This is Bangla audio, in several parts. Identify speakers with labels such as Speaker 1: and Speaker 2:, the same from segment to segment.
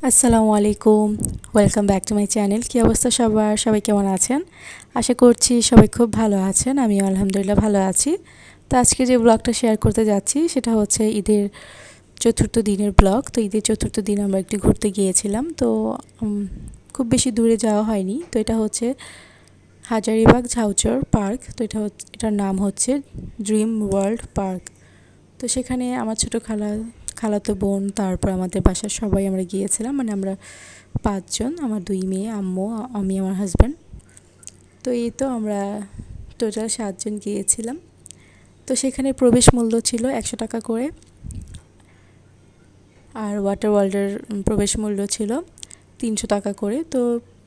Speaker 1: আসসালামু আলাইকুম। Welcome back to my channel. কী অবস্থা সবার? সবাই কেমন আছেন? আশা করছি সবাই খুব ভালো আছেন। আমিও আলহামদুলিল্লাহ ভালো আছি। তো আজকে যে ব্লগটা শেয়ার করতে যাচ্ছি সেটা হচ্ছে ঈদের চতুর্থ দিনের ব্লগ। তো ঈদের চতুর্থ দিন আমরা একটু ঘুরতে গিয়েছিলাম। তো খুব বেশি দূরে যাওয়া হয়নি। তো এটা হচ্ছে হাজারীবাগ ঝাউচর পার্ক। তো এটার নাম হচ্ছে ড্রিম ওয়ার্ল্ড পার্ক। তো সেখানে আমার ছোটো খালাতো বোন, তারপর আমাদের বাসার সবাই আমরা গিয়েছিলাম। মানে আমরা 5 জন, আমার 2 মেয়ে, আম্মু, আমি, আমার হাজব্যান্ড। তো এই তো আমরা টোটাল 7 জন গিয়েছিলাম। তো সেখানে প্রবেশ মূল্য ছিল 100 টাকা করে, আর ওয়াটার ওয়ার্ল্ডের প্রবেশ মূল্য ছিল 300 টাকা করে। তো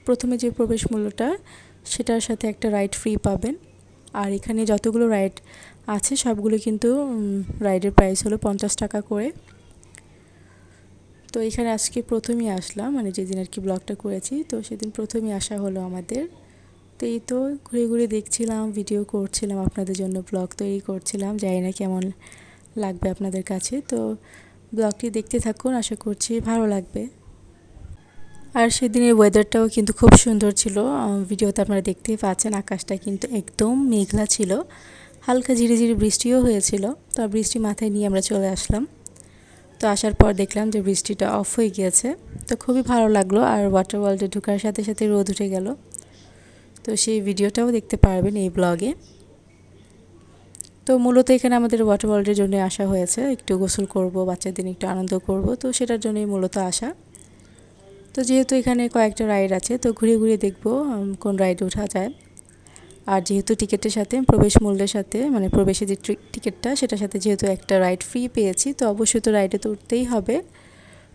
Speaker 1: প্রথমে যে প্রবেশ মূল্যটা, সেটার সাথে একটা রাইড ফ্রি পাবেন। আর এখানে যতগুলো রাইড আছে সবগুলো কিন্তু রাইডের প্রাইস হলো 50 টাকা করে। তো এখানে আজকে প্রথমেই আসলাম, মানে যেদিন আর কি ব্লগটা করেছি, তো সেদিন প্রথমেই আসা হলো আমাদের। তো এই তো ঘুরে ঘুরে দেখছিলাম, ভিডিও করছিলাম, আপনাদের জন্য ব্লগ তৈরি করছিলাম। জানি না কেমন লাগবে আপনাদের কাছে। তো ব্লগটি দেখতে থাকুন, আশা করছি ভালো লাগবে। আর সেদিনের ওয়েদারটাও কিন্তু খুব সুন্দর ছিল। ভিডিওতে আপনারা দেখতেই পাচ্ছেন, আকাশটা কিন্তু একদম মেঘলা ছিল, হালকা ঝিরিঝিরি বৃষ্টিও হয়েছিল। তো বৃষ্টি মাথায় নিয়ে আমরা চলে আসলাম। তো আসার পর দেখলাম যে বৃষ্টিটা অফ হয়ে গিয়েছে। তো খুবই ভালো লাগলো। আর ওয়াটার ওয়ার্ল্ডে ঢোকার সাথে সাথে রোদ উঠে গেল। তো সেই ভিডিওটাও দেখতে পারবেন এই ব্লগে। তো মূলত এখানে আমাদের ওয়াটার ওয়ার্ল্ডের জন্য আসা হয়েছে, একটু গোসল করব, বাচ্চাদের একটু আনন্দ করব, তো সেটার জন্যই মূলত আসা। তো যেহেতু এখানে কয়েকটা রাইড আছে, তো ঘুরে ঘুরে দেখব কোন রাইডে ওঠা যায়। আর যেহেতু টিকিটের সাথে, প্রবেশ মূল্যের সাথে, মানে প্রবেশের যে টিকিটটা, সেটার সাথে যেহেতু একটা রাইড ফ্রি পেয়েছি, তো অবশ্যই তো রাইডে তো উঠতেই হবে।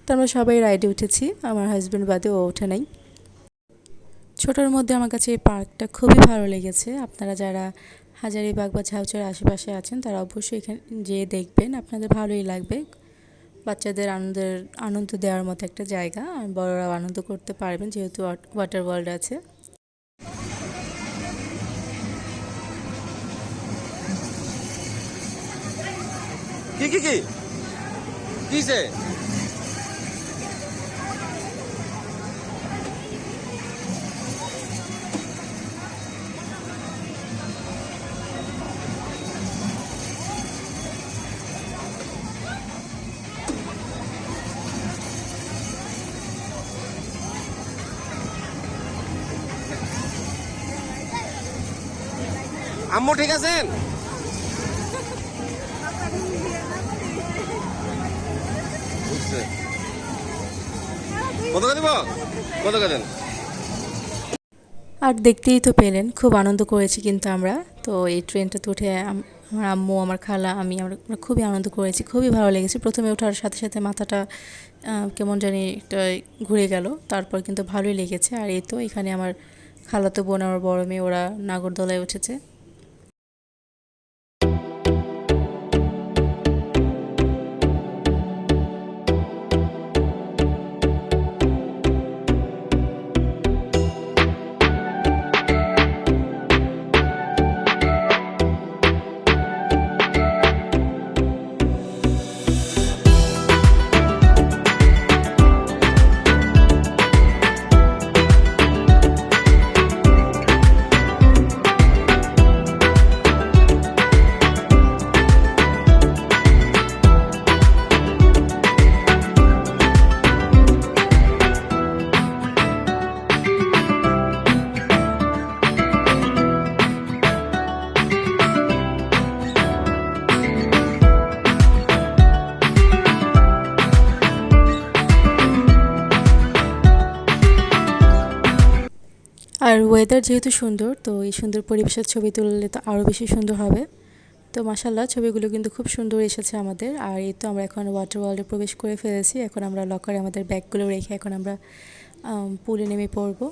Speaker 1: তো আমরা সবাই রাইডে উঠেছি, আমার হাজব্যান্ড বাদে ও ওঠে নাই। ছোটোর মধ্যে আমার কাছে এই পার্কটা খুবই ভালো লেগেছে। আপনারা যারা হাজারীবাগ বা ঝাউচর আশেপাশে আছেন, তারা অবশ্যই এখানে যেয়ে দেখবেন, আপনাদের ভালোই লাগবে। বাচ্চাদের আনন্দ দেওয়ার মতো একটা জায়গা, আর বড়রাও আনন্দ করতে পারবেন যেহেতু ওয়াটার ওয়ার্ল্ড আছে।
Speaker 2: কি কি কি কিসে আম্মু ঠিক আছেন? কত দিব? কত দেন?
Speaker 1: আর দেখতেই তো পেলেন, খুব আনন্দ করেছি কিন্তু আমরা। তো এই ট্রেনটাতে উঠে আমার আম্মু, আমার খালা, আমরা খুবই আনন্দ করেছি, খুবই ভালো লেগেছে। প্রথমে ওঠার সাথে সাথে মাথাটা কেমন জানি একটা ঘুরে গেল, তারপর কিন্তু ভালোই লেগেছে। আর এই তো এখানে আমার খালাতো বোন, আমার বড় মেয়ে, ওরা নাগরদোলায় উঠেছে। আর ওয়েদার যেহেতু সুন্দর, তো এই সুন্দর পরিবেশের ছবি তুললে তো আরও বেশি সুন্দর হবে। তো মাশাআল্লাহ, ছবিগুলো কিন্তু খুব সুন্দর এসেছে আমাদের। আর এই তো আমরা এখন ওয়াটার ওয়ার্ল্ডে প্রবেশ করে ফেলেছি। এখন আমরা লকারে আমাদের ব্যাগগুলো রেখে এখন আমরা পুলে নেমে পড়বো।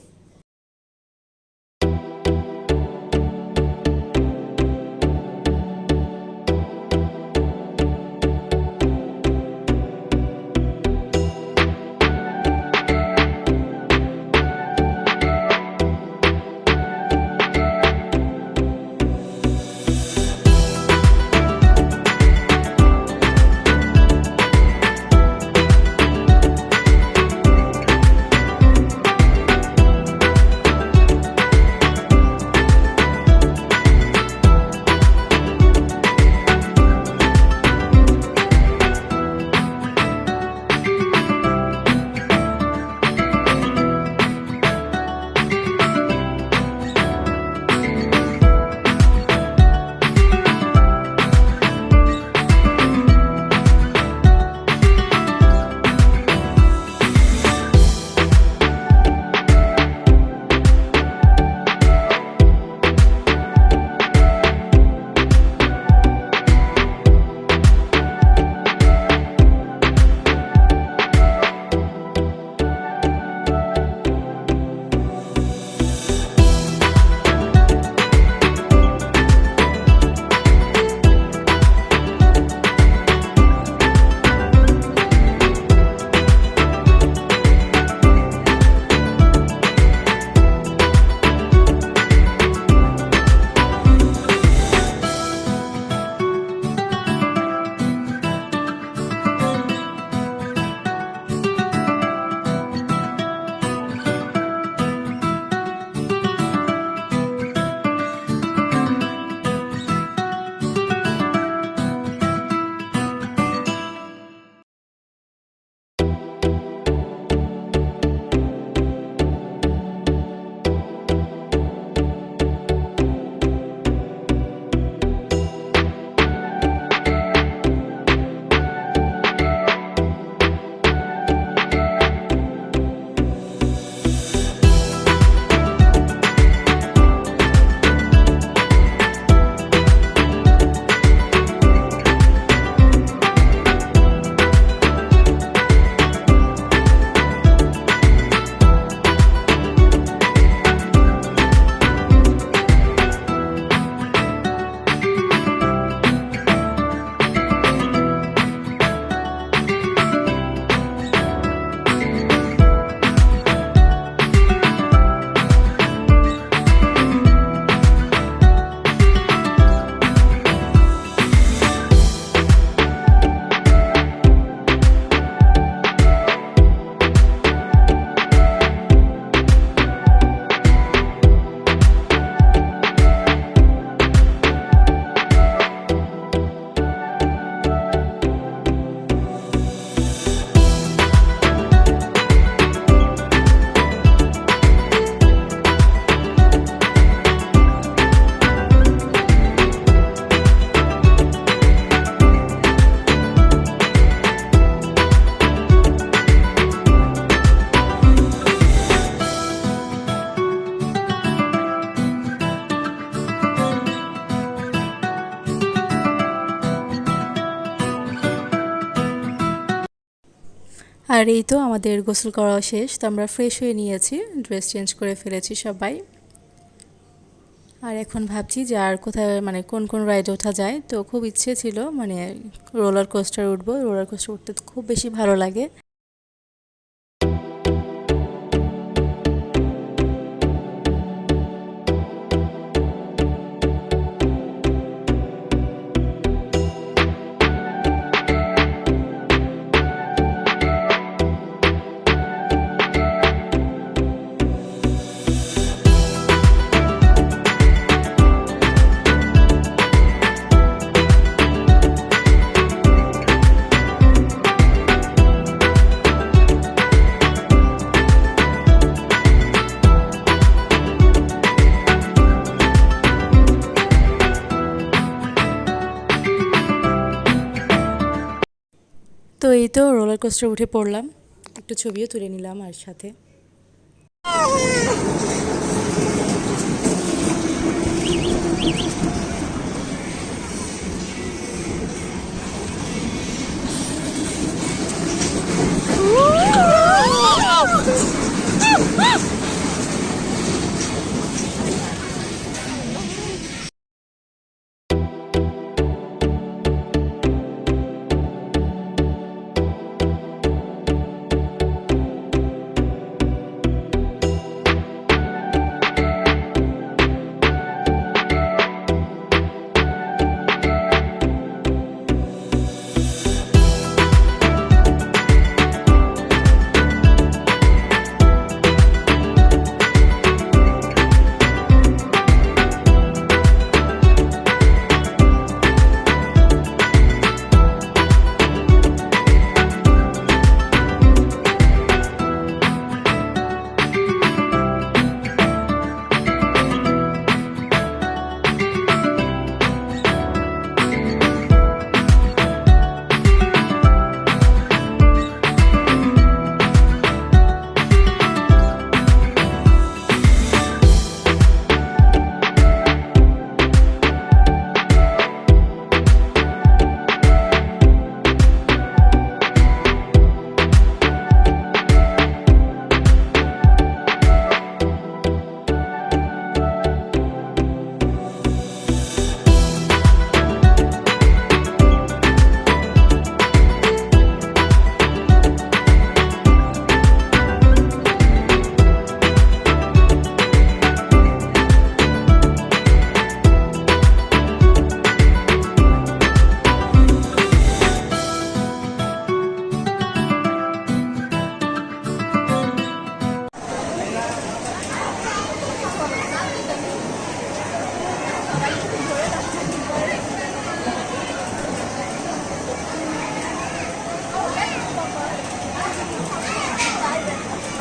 Speaker 1: আর এই তো আমাদের গোসল করা শেষ, তো আমরা ফ্রেশ হয়ে নিয়েছি, ড্রেস চেঞ্জ করে ফেলেছি সবাই। আর এখন ভাবছি যে আর কোথায় মানে কোন কোন রাইডে ওঠা যায়। তো খুব ইচ্ছে ছিল মানে রোলার কোস্টার উঠবো, রোলার কোস্টার উঠতে খুব বেশি ভালো লাগে। তো এই তো রোলার কোস্টার উঠে পড়লাম, একটু ছবিও তুলে নিলাম আর সাথে।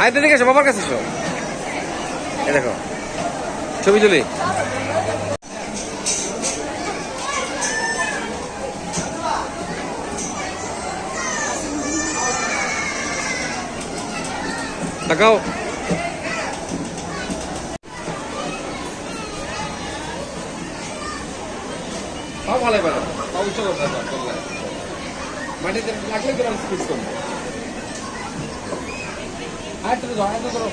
Speaker 2: আয়তে দেখে এসো, বাবার কাছে এসো। এই দেখো ছবি তুলি। তাকাও। পাও ভালো পারো, পাও উচ্চ করতে পারো। মাটিতে লাগলে তোমার স্পিড কমবে। আয়তে ধরো, আয়তে ধরো।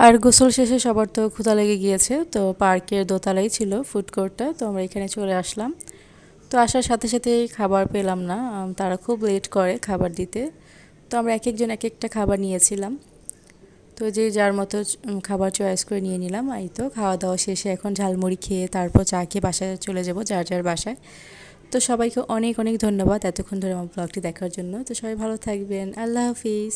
Speaker 1: আর গোসল শেষে সবার তো ক্ষুধা লেগে গিয়েছে, তো পার্কের দোতলাই ছিল ফুড কোর্টটা, তো আমরা এখানে চলে আসলাম। তো আসার সাথে সাথেই খাবার পেলাম না, তারা খুব লেট করে খাবার দিতে। তো আমরা এক একজন এক একটা খাবার নিয়েছিলাম। তো যে যার মতো খাবার চয়েস করে নিয়ে নিলাম। এই তো খাওয়া দাওয়া শেষে এখন ঝালমুড়ি খেয়ে তারপর চা খেয়ে বাসায় চলে যাব, যার যার বাসায়। তো সবাইকে অনেক অনেক ধন্যবাদ এতক্ষণ ধরে আমার ব্লগটি দেখার জন্য। তো সবাই ভালো থাকবেন, আল্লাহ হাফিজ।